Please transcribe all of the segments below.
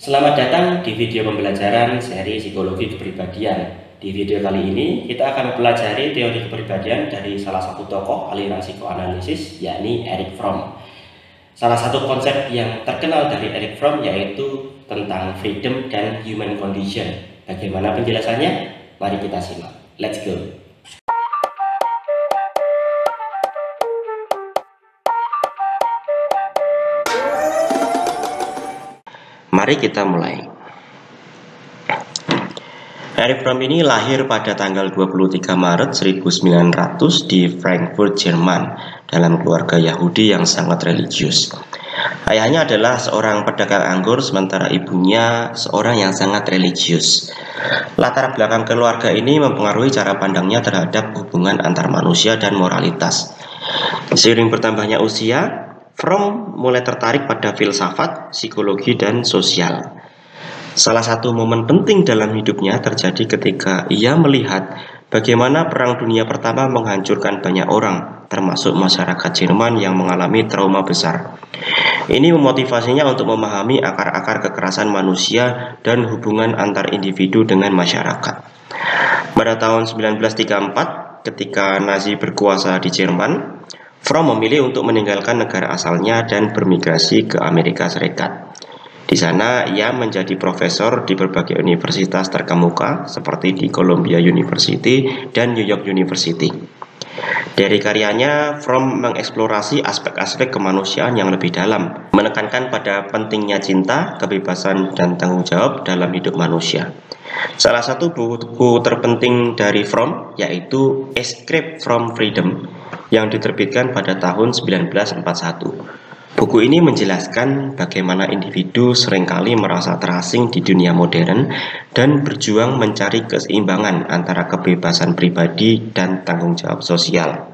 Selamat datang di video pembelajaran seri psikologi kepribadian. Di video kali ini kita akan mempelajari teori kepribadian dari salah satu tokoh aliran psikoanalisis, yakni Erich Fromm. Salah satu konsep yang terkenal dari Erich Fromm yaitu tentang freedom dan human condition. Bagaimana penjelasannya? Mari kita simak. Let's go. Mari kita mulai. Erich Fromm ini lahir pada tanggal 23 Maret 1900 di Frankfurt, Jerman, dalam keluarga Yahudi yang sangat religius. Ayahnya adalah seorang pedagang anggur, sementara ibunya seorang yang sangat religius. Latar belakang keluarga ini mempengaruhi cara pandangnya terhadap hubungan antar manusia dan moralitas. Seiring bertambahnya usia, Fromm mulai tertarik pada filsafat, psikologi, dan sosial. Salah satu momen penting dalam hidupnya terjadi ketika ia melihat bagaimana Perang Dunia Pertama menghancurkan banyak orang, termasuk masyarakat Jerman yang mengalami trauma besar. Ini memotivasinya untuk memahami akar-akar kekerasan manusia dan hubungan antar individu dengan masyarakat. Pada tahun 1934, ketika Nazi berkuasa di Jerman, Fromm memilih untuk meninggalkan negara asalnya dan bermigrasi ke Amerika Serikat. Di sana ia menjadi profesor di berbagai universitas terkemuka seperti di Columbia University dan New York University. Dari karyanya, Fromm mengeksplorasi aspek-aspek kemanusiaan yang lebih dalam, menekankan pada pentingnya cinta, kebebasan, dan tanggung jawab dalam hidup manusia. Salah satu buku terpenting dari Fromm yaitu Escape from Freedom yang diterbitkan pada tahun 1941. Buku ini menjelaskan bagaimana individu seringkali merasa terasing di dunia modern dan berjuang mencari keseimbangan antara kebebasan pribadi dan tanggung jawab sosial.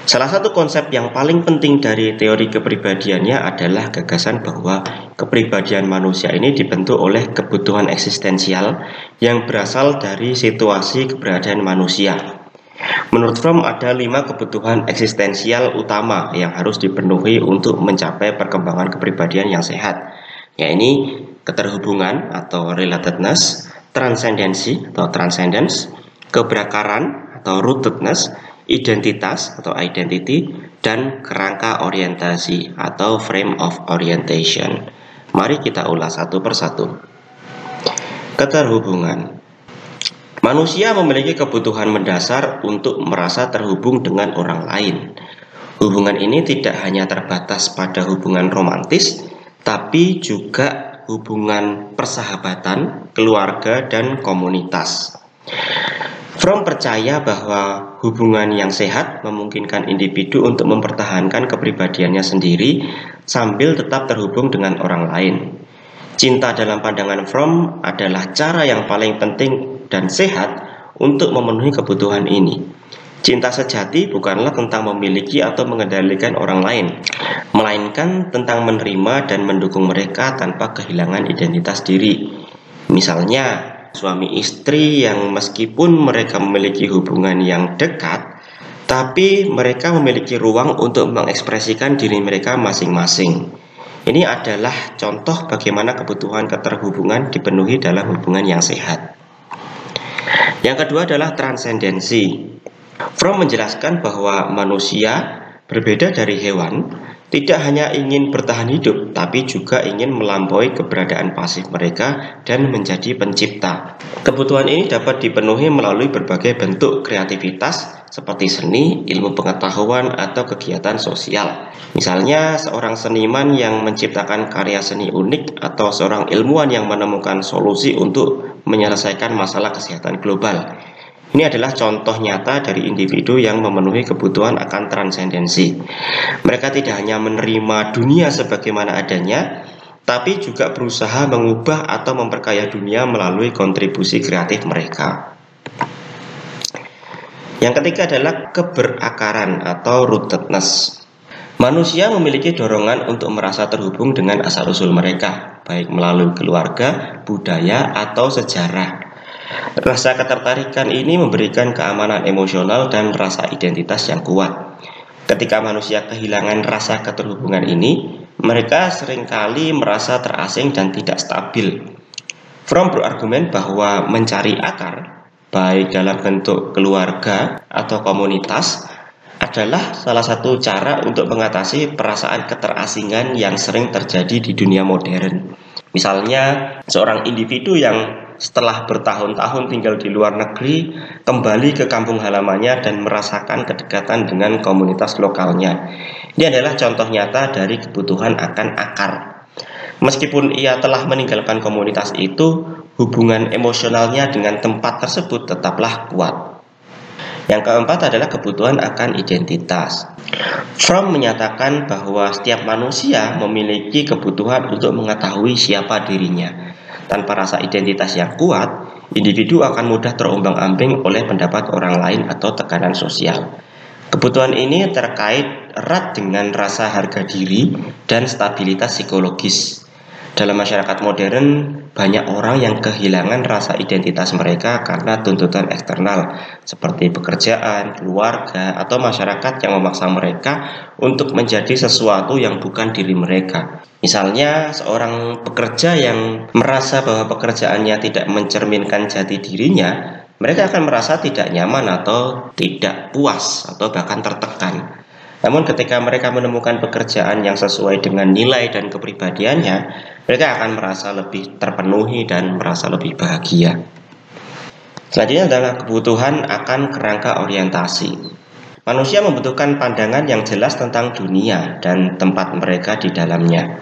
Salah satu konsep yang paling penting dari teori kepribadiannya adalah gagasan bahwa kepribadian manusia ini dibentuk oleh kebutuhan eksistensial yang berasal dari situasi keberadaan manusia. Menurut Fromm ada 5 kebutuhan eksistensial utama yang harus dipenuhi untuk mencapai perkembangan kepribadian yang sehat, yaitu keterhubungan atau relatedness, transendensi atau transcendence, keberakaran atau rootedness, identitas atau identity, dan kerangka orientasi atau frame of orientation. Mari kita ulas satu persatu. Keterhubungan. Manusia memiliki kebutuhan mendasar untuk merasa terhubung dengan orang lain. Hubungan ini tidak hanya terbatas pada hubungan romantis, tapi juga hubungan persahabatan, keluarga, dan komunitas. Fromm percaya bahwa hubungan yang sehat memungkinkan individu untuk mempertahankan kepribadiannya sendiri sambil tetap terhubung dengan orang lain. Cinta dalam pandangan Fromm adalah cara yang paling penting dan sehat untuk memenuhi kebutuhan ini. Cinta sejati bukanlah tentang memiliki atau mengendalikan orang lain, melainkan tentang menerima dan mendukung mereka tanpa kehilangan identitas diri. Misalnya, suami istri yang meskipun mereka memiliki hubungan yang dekat, tapi mereka memiliki ruang untuk mengekspresikan diri mereka masing-masing. Ini adalah contoh bagaimana kebutuhan keterhubungan dipenuhi dalam hubungan yang sehat. Yang kedua adalah transendensi. Fromm menjelaskan bahwa manusia berbeda dari hewan, tidak hanya ingin bertahan hidup, tapi juga ingin melampaui keberadaan pasif mereka dan menjadi pencipta. Kebutuhan ini dapat dipenuhi melalui berbagai bentuk kreativitas seperti seni, ilmu pengetahuan, atau kegiatan sosial. Misalnya, seorang seniman yang menciptakan karya seni unik atau seorang ilmuwan yang menemukan solusi untuk menyelesaikan masalah kesehatan global. Ini adalah contoh nyata dari individu yang memenuhi kebutuhan akan transendensi. Mereka tidak hanya menerima dunia sebagaimana adanya, tapi juga berusaha mengubah atau memperkaya dunia melalui kontribusi kreatif mereka. Yang ketiga adalah keberakaran atau rootedness. Manusia memiliki dorongan untuk merasa terhubung dengan asal-usul mereka, baik melalui keluarga, budaya, atau sejarah. Rasa ketertarikan ini memberikan keamanan emosional dan rasa identitas yang kuat. Ketika manusia kehilangan rasa keterhubungan ini, Mereka seringkali merasa terasing dan tidak stabil. Fromm berargumen bahwa mencari akar, baik dalam bentuk keluarga atau komunitas, adalah salah satu cara untuk mengatasi perasaan keterasingan yang sering terjadi di dunia modern. Misalnya, seorang individu yang setelah bertahun-tahun tinggal di luar negeri kembali ke kampung halamannya dan merasakan kedekatan dengan komunitas lokalnya. Ini adalah contoh nyata dari kebutuhan akan akar. Meskipun ia telah meninggalkan komunitas itu, hubungan emosionalnya dengan tempat tersebut tetaplah kuat. Yang keempat adalah kebutuhan akan identitas. Fromm menyatakan bahwa setiap manusia memiliki kebutuhan untuk mengetahui siapa dirinya. Tanpa rasa identitas yang kuat, individu akan mudah terombang-ambing oleh pendapat orang lain atau tekanan sosial. Kebutuhan ini terkait erat dengan rasa harga diri dan stabilitas psikologis. Dalam masyarakat modern, banyak orang yang kehilangan rasa identitas mereka karena tuntutan eksternal seperti pekerjaan, keluarga, atau masyarakat yang memaksa mereka untuk menjadi sesuatu yang bukan diri mereka. Misalnya, seorang pekerja yang merasa bahwa pekerjaannya tidak mencerminkan jati dirinya, mereka akan merasa tidak nyaman atau tidak puas atau bahkan tertekan. Namun ketika mereka menemukan pekerjaan yang sesuai dengan nilai dan kepribadiannya, mereka akan merasa lebih terpenuhi dan merasa lebih bahagia. Selanjutnya adalah kebutuhan akan kerangka orientasi. Manusia membutuhkan pandangan yang jelas tentang dunia dan tempat mereka di dalamnya.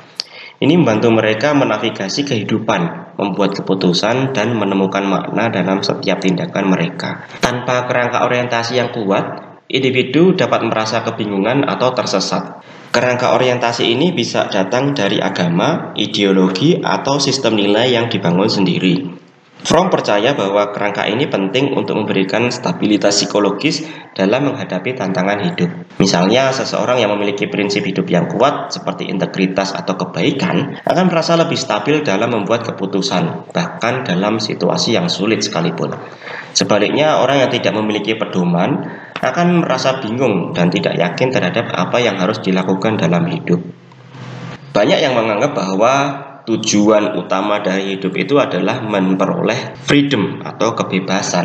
Ini membantu mereka menavigasi kehidupan, membuat keputusan, dan menemukan makna dalam setiap tindakan mereka. Tanpa kerangka orientasi yang kuat, individu dapat merasa kebingungan atau tersesat. Kerangka orientasi ini bisa datang dari agama, ideologi, atau sistem nilai yang dibangun sendiri. Fromm percaya bahwa kerangka ini penting untuk memberikan stabilitas psikologis dalam menghadapi tantangan hidup. Misalnya, seseorang yang memiliki prinsip hidup yang kuat seperti integritas atau kebaikan akan merasa lebih stabil dalam membuat keputusan, bahkan dalam situasi yang sulit sekalipun. Sebaliknya, orang yang tidak memiliki pedoman akan merasa bingung dan tidak yakin terhadap apa yang harus dilakukan dalam hidup. Banyak yang menganggap bahwa tujuan utama dari hidup itu adalah memperoleh freedom atau kebebasan.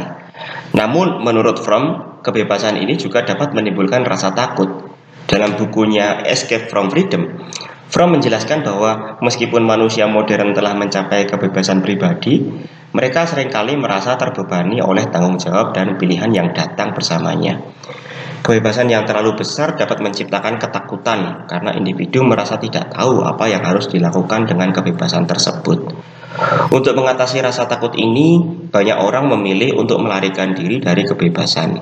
Namun menurut Fromm, kebebasan ini juga dapat menimbulkan rasa takut. Dalam bukunya Escape from Freedom, Fromm menjelaskan bahwa meskipun manusia modern telah mencapai kebebasan pribadi, mereka seringkali merasa terbebani oleh tanggung jawab dan pilihan yang datang bersamanya. Kebebasan yang terlalu besar dapat menciptakan ketakutan karena individu merasa tidak tahu apa yang harus dilakukan dengan kebebasan tersebut. Untuk mengatasi rasa takut ini, banyak orang memilih untuk melarikan diri dari kebebasan.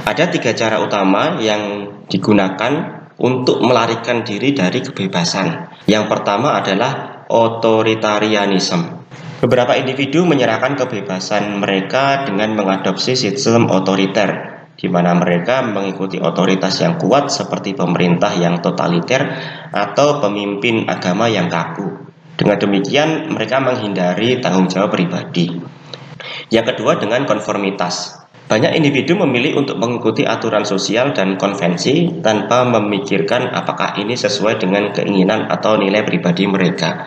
Ada 3 cara utama yang digunakan untuk melarikan diri dari kebebasan. Yang pertama adalah otoritarianisme. Beberapa individu menyerahkan kebebasan mereka dengan mengadopsi sistem otoriter, di mana mereka mengikuti otoritas yang kuat seperti pemerintah yang totaliter atau pemimpin agama yang kaku. Dengan demikian, mereka menghindari tanggung jawab pribadi. Yang kedua, dengan konformitas. Banyak individu memilih untuk mengikuti aturan sosial dan konvensi tanpa memikirkan apakah ini sesuai dengan keinginan atau nilai pribadi mereka.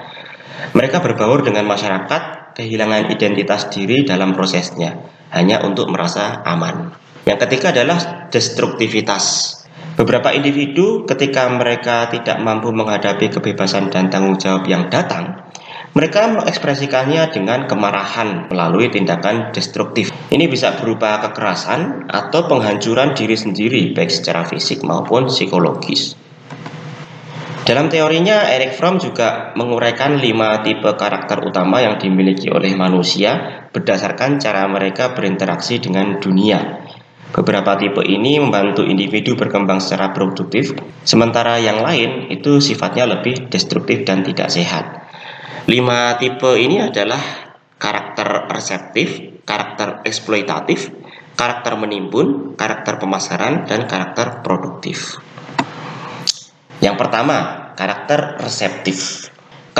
Mereka berbaur dengan masyarakat, kehilangan identitas diri dalam prosesnya, hanya untuk merasa aman. Yang ketiga adalah destruktivitas. Beberapa individu ketika mereka tidak mampu menghadapi kebebasan dan tanggung jawab yang datang, mereka mengekspresikannya dengan kemarahan melalui tindakan destruktif. Ini bisa berupa kekerasan atau penghancuran diri sendiri, baik secara fisik maupun psikologis. Dalam teorinya, Erich Fromm juga menguraikan 5 tipe karakter utama yang dimiliki oleh manusia berdasarkan cara mereka berinteraksi dengan dunia. Beberapa tipe ini membantu individu berkembang secara produktif, sementara yang lain itu sifatnya lebih destruktif dan tidak sehat. 5 tipe ini adalah karakter reseptif, karakter eksploitatif, karakter menimbun, karakter pemasaran, dan karakter produktif. Yang pertama, karakter reseptif.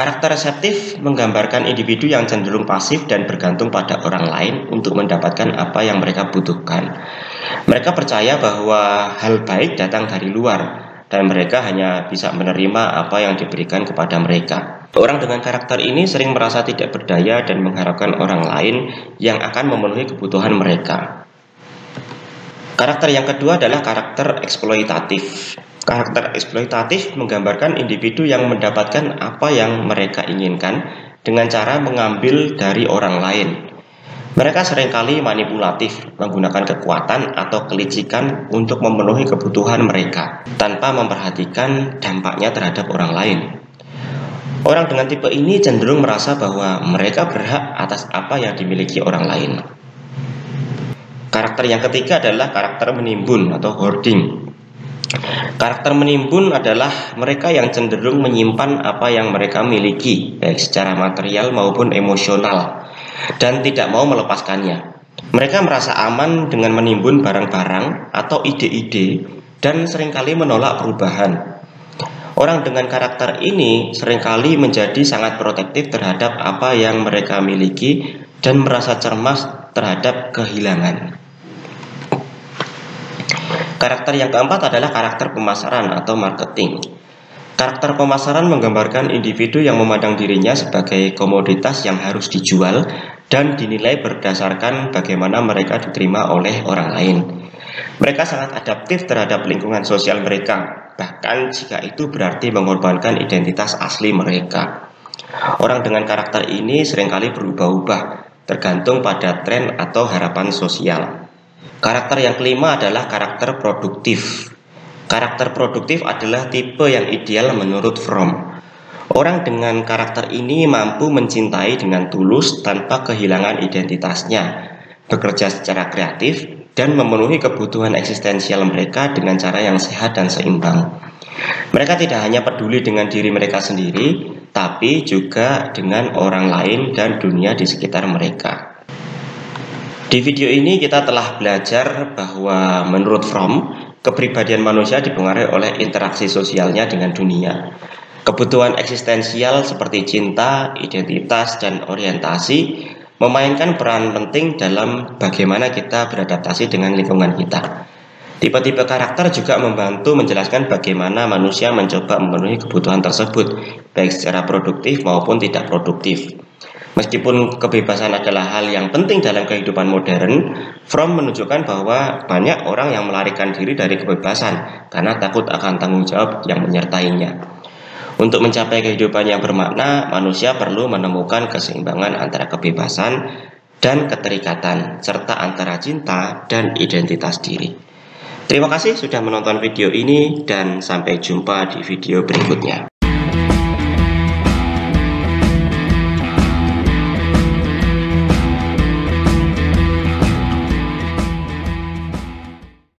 Karakter reseptif menggambarkan individu yang cenderung pasif dan bergantung pada orang lain untuk mendapatkan apa yang mereka butuhkan. Mereka percaya bahwa hal baik datang dari luar dan mereka hanya bisa menerima apa yang diberikan kepada mereka. Orang dengan karakter ini sering merasa tidak berdaya dan mengharapkan orang lain yang akan memenuhi kebutuhan mereka. Karakter yang kedua adalah karakter eksploitatif. Karakter eksploitatif menggambarkan individu yang mendapatkan apa yang mereka inginkan dengan cara mengambil dari orang lain. Mereka seringkali manipulatif, menggunakan kekuatan atau kelicikan untuk memenuhi kebutuhan mereka tanpa memperhatikan dampaknya terhadap orang lain. Orang dengan tipe ini cenderung merasa bahwa mereka berhak atas apa yang dimiliki orang lain. Karakter yang ketiga adalah karakter menimbun atau hoarding. Karakter menimbun adalah mereka yang cenderung menyimpan apa yang mereka miliki, baik secara material maupun emosional, dan tidak mau melepaskannya. Mereka merasa aman dengan menimbun barang-barang atau ide-ide dan seringkali menolak perubahan. Orang dengan karakter ini seringkali menjadi sangat protektif terhadap apa yang mereka miliki dan merasa cemas terhadap kehilangan. Karakter yang keempat adalah karakter pemasaran atau marketing. Karakter pemasaran menggambarkan individu yang memandang dirinya sebagai komoditas yang harus dijual dan dinilai berdasarkan bagaimana mereka diterima oleh orang lain. Mereka sangat adaptif terhadap lingkungan sosial mereka, bahkan jika itu berarti mengorbankan identitas asli mereka. Orang dengan karakter ini seringkali berubah-ubah, tergantung pada tren atau harapan sosial. Karakter yang kelima adalah karakter produktif. Karakter produktif adalah tipe yang ideal menurut Fromm. Orang dengan karakter ini mampu mencintai dengan tulus tanpa kehilangan identitasnya, bekerja secara kreatif, dan memenuhi kebutuhan eksistensial mereka dengan cara yang sehat dan seimbang. Mereka tidak hanya peduli dengan diri mereka sendiri, tapi juga dengan orang lain dan dunia di sekitar mereka. Di video ini kita telah belajar bahwa menurut Fromm, kepribadian manusia dipengaruhi oleh interaksi sosialnya dengan dunia. Kebutuhan eksistensial seperti cinta, identitas, dan orientasi memainkan peran penting dalam bagaimana kita beradaptasi dengan lingkungan kita. Tipe-tipe karakter juga membantu menjelaskan bagaimana manusia mencoba memenuhi kebutuhan tersebut, baik secara produktif maupun tidak produktif. Meskipun kebebasan adalah hal yang penting dalam kehidupan modern, Fromm menunjukkan bahwa banyak orang yang melarikan diri dari kebebasan karena takut akan tanggung jawab yang menyertainya. Untuk mencapai kehidupan yang bermakna, manusia perlu menemukan keseimbangan antara kebebasan dan keterikatan, serta antara cinta dan identitas diri. Terima kasih sudah menonton video ini dan sampai jumpa di video berikutnya.